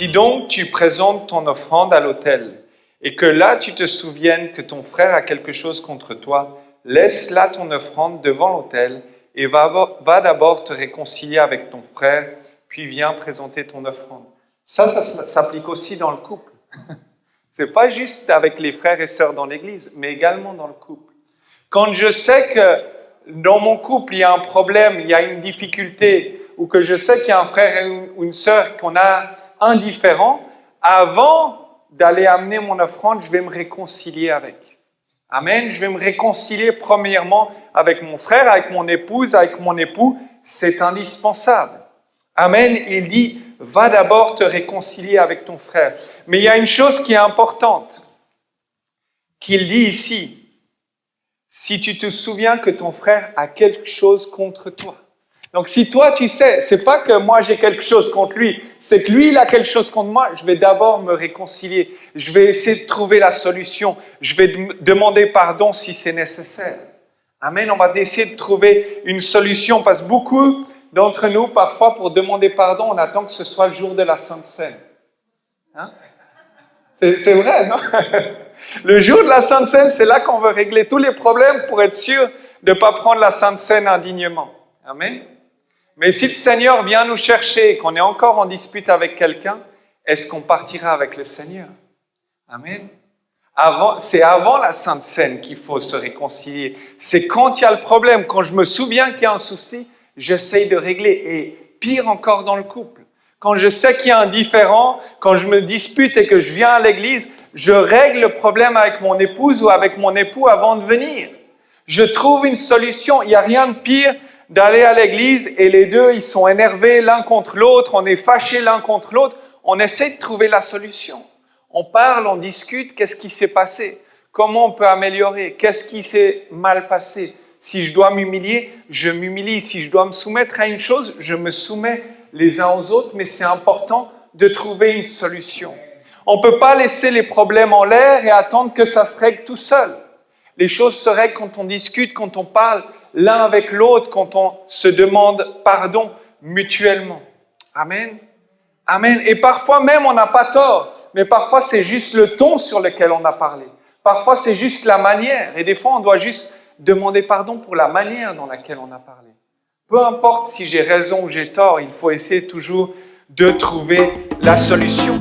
Si donc tu présentes ton offrande à l'autel, et que là tu te souviennes que ton frère a quelque chose contre toi, laisse là ton offrande devant l'autel, et va d'abord te réconcilier avec ton frère, puis viens présenter ton offrande. Ça s'applique aussi dans le couple. C'est pas juste avec les frères et sœurs dans l'église, mais également dans le couple. Quand je sais que dans mon couple, il y a un problème, il y a une difficulté, ou que je sais qu'il y a un frère ou une sœur qu'on a indifférent, avant d'aller amener mon offrande, je vais me réconcilier avec. Amen. Je vais me réconcilier premièrement avec mon frère, avec mon épouse, avec mon époux. C'est indispensable. Amen. Il dit, va d'abord te réconcilier avec ton frère. Mais il y a une chose qui est importante, qu'il dit ici. Si tu te souviens que ton frère a quelque chose contre toi. Donc si toi tu sais, c'est pas que moi j'ai quelque chose contre lui, c'est que lui il a quelque chose contre moi, je vais d'abord me réconcilier. Je vais essayer de trouver la solution. Je vais demander pardon si c'est nécessaire. Amen, on va essayer de trouver une solution parce que beaucoup d'entre nous, parfois pour demander pardon, on attend que ce soit le jour de la Sainte Seine. Hein? C'est vrai, non? Le jour de la Sainte Seine, c'est là qu'on veut régler tous les problèmes pour être sûr de ne pas prendre la Sainte Seine indignement. Amen. Mais si le Seigneur vient nous chercher et qu'on est encore en dispute avec quelqu'un, est-ce qu'on partira avec le Seigneur? Amen. C'est avant la Sainte Seine qu'il faut se réconcilier. C'est quand il y a le problème, quand je me souviens qu'il y a un souci, j'essaye de régler. Et pire encore dans le couple. Quand je sais qu'il y a un différend, quand je me dispute et que je viens à l'église, je règle le problème avec mon épouse ou avec mon époux avant de venir. Je trouve une solution. Il n'y a rien de pire d'aller à l'église et les deux, ils sont énervés l'un contre l'autre, on est fâchés l'un contre l'autre. On essaie de trouver la solution. On parle, on discute, qu'est-ce qui s'est passé? Comment on peut améliorer? Qu'est-ce qui s'est mal passé? Si je dois m'humilier, je m'humilie. Si je dois me soumettre à une chose, je me soumets les uns aux autres, mais c'est important de trouver une solution. On ne peut pas laisser les problèmes en l'air et attendre que ça se règle tout seul. Les choses se règlent quand on discute, quand on parle l'un avec l'autre, quand on se demande pardon mutuellement. Amen. Amen. Et parfois même, on n'a pas tort, mais parfois c'est juste le ton sur lequel on a parlé. Parfois c'est juste la manière. Et des fois, on doit juste demander pardon pour la manière dans laquelle on a parlé. Peu importe si j'ai raison ou j'ai tort, il faut essayer toujours de trouver la solution.